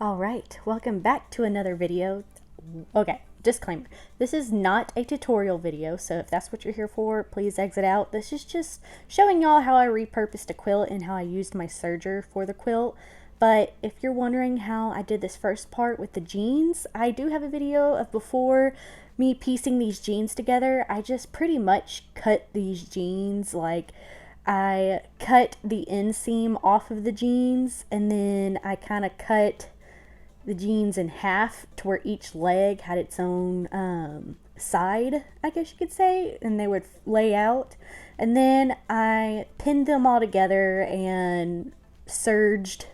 Alright, welcome back to another video. Okay, disclaimer. This is not a tutorial video, so if that's what you're here for, please exit out. This is just showing y'all how I repurposed a quilt and how I used my serger for the quilt. But if you're wondering how I did this first part with the jeans, I do have a video of before me piecing these jeans together. I just pretty much cut these jeans, like I cut the inseam off of the jeans, and then I kind of cut the jeans in half to where each leg had its own side, I guess you could say, and they would lay out. And then I pinned them all together and serged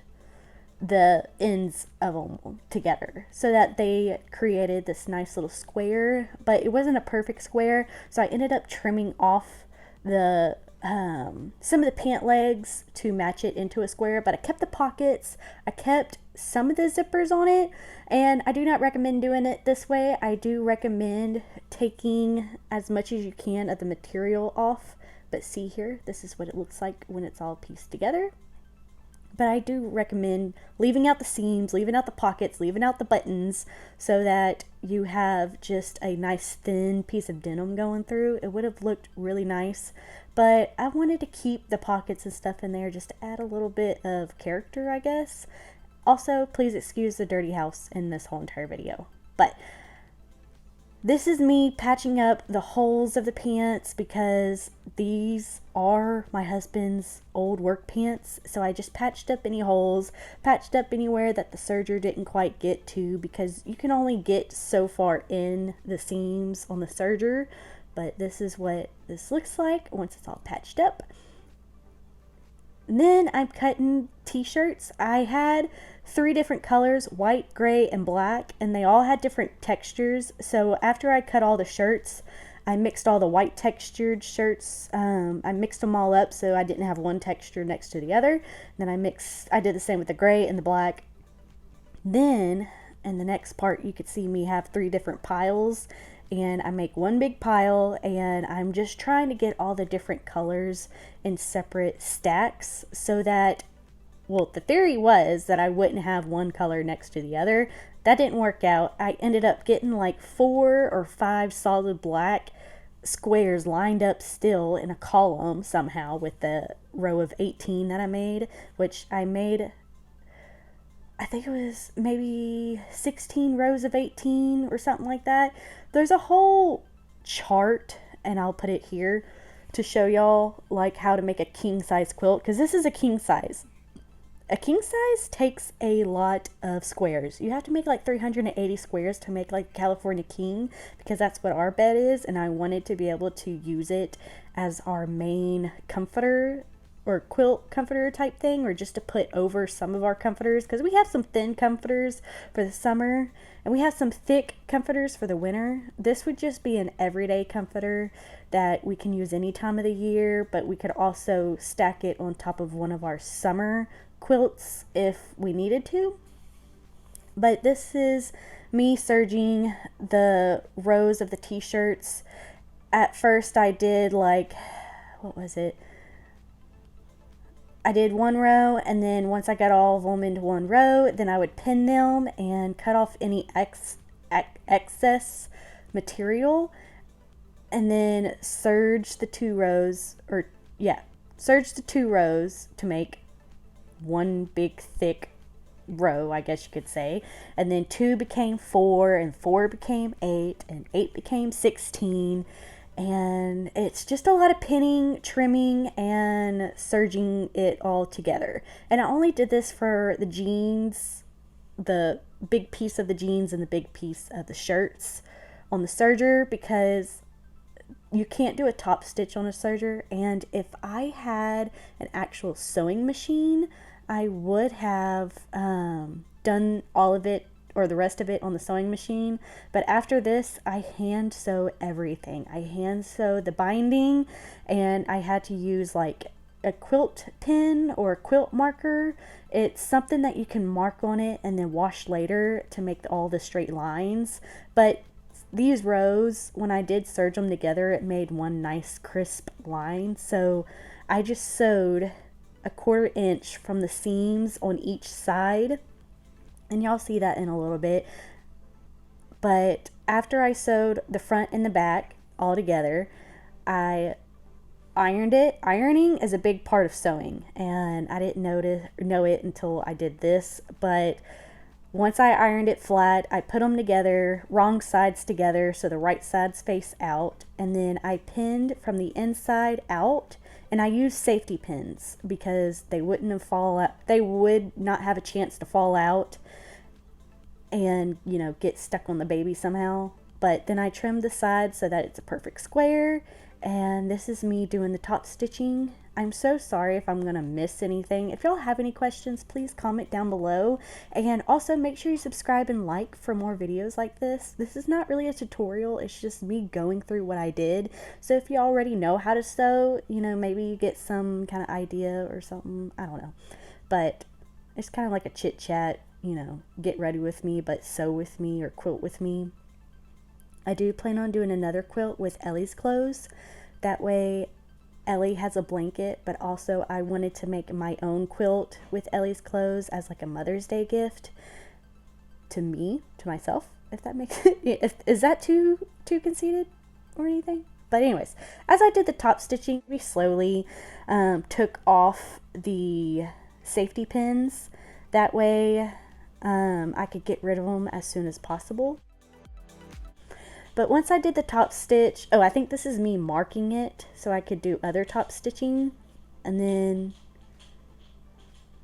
the ends of them together so that they created this nice little square, but it wasn't a perfect square, so I ended up trimming off the some of the pant legs to match it into a square, but I kept the pockets, I kept some of the zippers on it, and I do not recommend doing it this way. I do recommend taking as much as you can of the material off, but see here, this is what it looks like when it's all pieced together. But I do recommend leaving out the seams, leaving out the pockets, leaving out the buttons, so that you have just a nice thin piece of denim going through. It would have looked really nice, but I wanted to keep the pockets and stuff in there just to add a little bit of character, I guess. Also, please excuse the dirty house in this whole entire video. But this is me patching up the holes of the pants because these are my husband's old work pants. So I just patched up any holes, patched up anywhere that the serger didn't quite get to, because you can only get so far in the seams on the serger. But this is what this looks like once it's all patched up. And then I'm cutting t-shirts. I had 3 different colors, white, gray, and black, and they all had different textures. So after I cut all the shirts, I mixed all the white textured shirts. I mixed them all up so I didn't have one texture next to the other. Then I did the same with the gray and the black. Then in the next part, you could see me have 3 different piles, and I make one big pile, and I'm just trying to get all the different colors in separate stacks so that, well, the theory was that I wouldn't have one color next to the other. That didn't work out. I ended up getting like 4 or 5 solid black squares lined up still in a column somehow with the row of 18 that I made, which I made, I think it was maybe 16 rows of 18 or something like that. There's a whole chart, and I'll put it here to show y'all like how to make a king size quilt, because this is a king size. A king size takes a lot of squares. You have to make like 380 squares to make like California king, because that's what our bed is, and I wanted to be able to use it as our main comforter or quilt comforter type thing, or just to put over some of our comforters, because we have some thin comforters for the summer and we have some thick comforters for the winter. This would just be an everyday comforter that we can use any time of the year, but we could also stack it on top of one of our summer quilts if we needed to. But this is me serging the rows of the t-shirts. At first I did like, what was it? I did 1 row, and then once I got all of them into 1 row, then I would pin them and cut off any excess material, and then serge the 2 rows, serge the 2 rows to make one big thick row, I guess you could say. And then 2 became 4, and 4 became 8, and 8 became 16. And it's just a lot of pinning, trimming, and serging it all together. And I only did this for the jeans, the big piece of the jeans and the big piece of the shirts on the serger, because you can't do a top stitch on a serger. And if I had an actual sewing machine, I would have done all of it, or the rest of it, on the sewing machine. But after this, I hand sew everything. I hand sew the binding, and I had to use like a quilt pin or a quilt marker. It's something that you can mark on it and then wash later to make all the straight lines. But these rows, when I did serge them together, it made one nice crisp line. So I just sewed a 1/4 inch from the seams on each side and y'all see that in a little bit. But after I sewed the front and the back all together, I ironed it. Ironing is a big part of sewing, and I didn't know it until I did this. But once I ironed it flat, I put them together, wrong sides together, so the right sides face out, and then I pinned from the inside out. And I used safety pins because they wouldn't have fall out. They would not have a chance to fall out and, you know, get stuck on the baby somehow. But then I trimmed the sides so that it's a perfect square. And this is me doing the top stitching. I'm so sorry if I'm going to miss anything. If y'all have any questions, please comment down below. And also make sure you subscribe and like for more videos like this. This is not really a tutorial. It's just me going through what I did. So if you already know how to sew, you know, maybe you get some kind of idea or something. I don't know. But it's kind of like a chit chat, you know, get ready with me, but sew with me or quilt with me. I do plan on doing another quilt with Ellie's clothes. That way Ellie has a blanket, but also I wanted to make my own quilt with Ellie's clothes as like a Mother's Day gift to me, to myself, if that makes it. Is that too conceited or anything? But anyways, as I did the top stitching, we slowly took off the safety pins. That way I could get rid of them as soon as possible. But once I did the top stitch, oh, I think this is me marking it so I could do other top stitching. And then,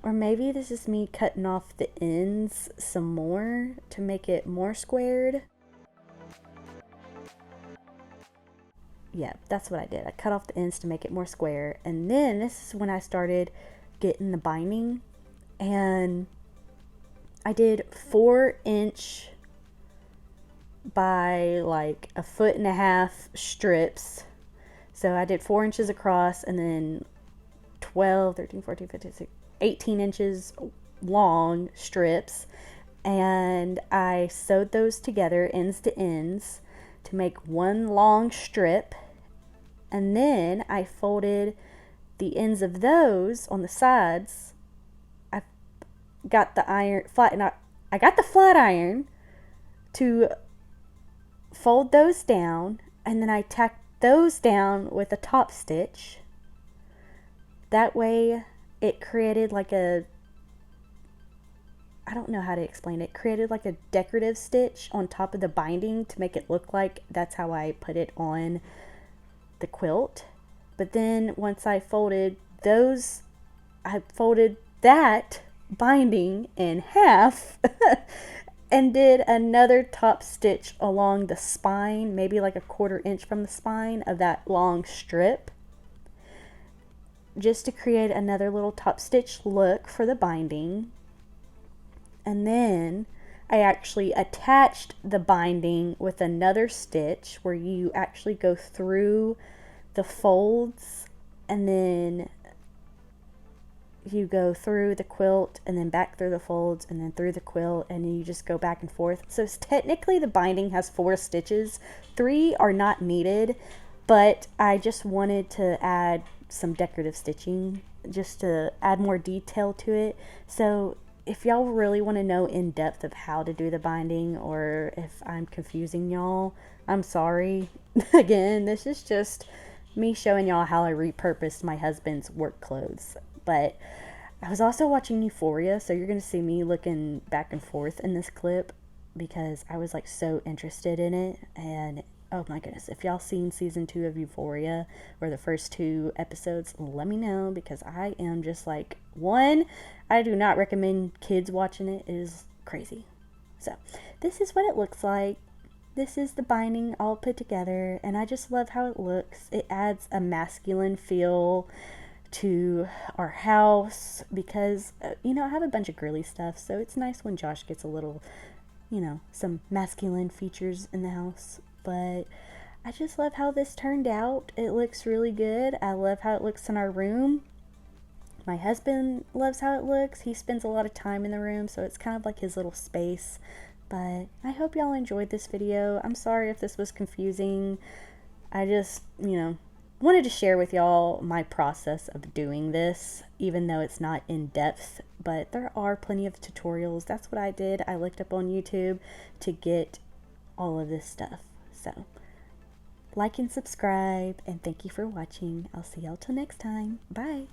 or maybe this is me cutting off the ends some more to make it more squared. Yeah, that's what I did. I cut off the ends to make it more square. And then this is when I started getting the binding. And I did 4-inch by like 1.5 foot strips. So I did 4 inches across and then 12, 13, 14, 15, 16, 18 inches long strips. And I sewed those together ends to ends to make one long strip. And then I folded the ends of those on the sides. I got the I got the flat iron to fold those down, and then I tacked those down with a top stitch. That way it created like a, I don't know how to explain it, created like a decorative stitch on top of the binding to make it look like that's how I put it on the quilt. But then once I folded those, I folded that binding in half and did another top stitch along the spine, maybe like 1/4 inch from the spine of that long strip, just to create another little top stitch look for the binding. And then I actually attached the binding with another stitch where you actually go through the folds and then you go through the quilt and then back through the folds and then through the quilt, and then you just go back and forth. So technically the binding has 4 stitches. 3 are not needed, but I just wanted to add some decorative stitching just to add more detail to it. So if y'all really want to know in depth of how to do the binding, or if I'm confusing y'all, I'm sorry. Again, this is just me showing y'all how I repurposed my husband's work clothes. But I was also watching Euphoria, so you're going to see me looking back and forth in this clip because I was like so interested in it. And oh my goodness, if y'all seen season 2 of Euphoria or the first 2 episodes, let me know, because I am just like, one, I do not recommend kids watching it. It is crazy. So this is what it looks like. This is the binding all put together, and I just love how it looks. It adds a masculine feel to our house because, you know, I have a bunch of girly stuff, so it's nice when Josh gets a little, you know, some masculine features in the house. But I just love how this turned out. It looks really good. I love how it looks in our room. My husband loves how it looks. He spends a lot of time in the room, so it's kind of like his little space. But I hope y'all enjoyed this video. I'm sorry if this was confusing. I just, you know, wanted to share with y'all my process of doing this, even though it's not in depth, but there are plenty of tutorials. That's what I did. I looked up on YouTube to get all of this stuff. So like and subscribe, and thank you for watching. I'll see y'all till next time. Bye.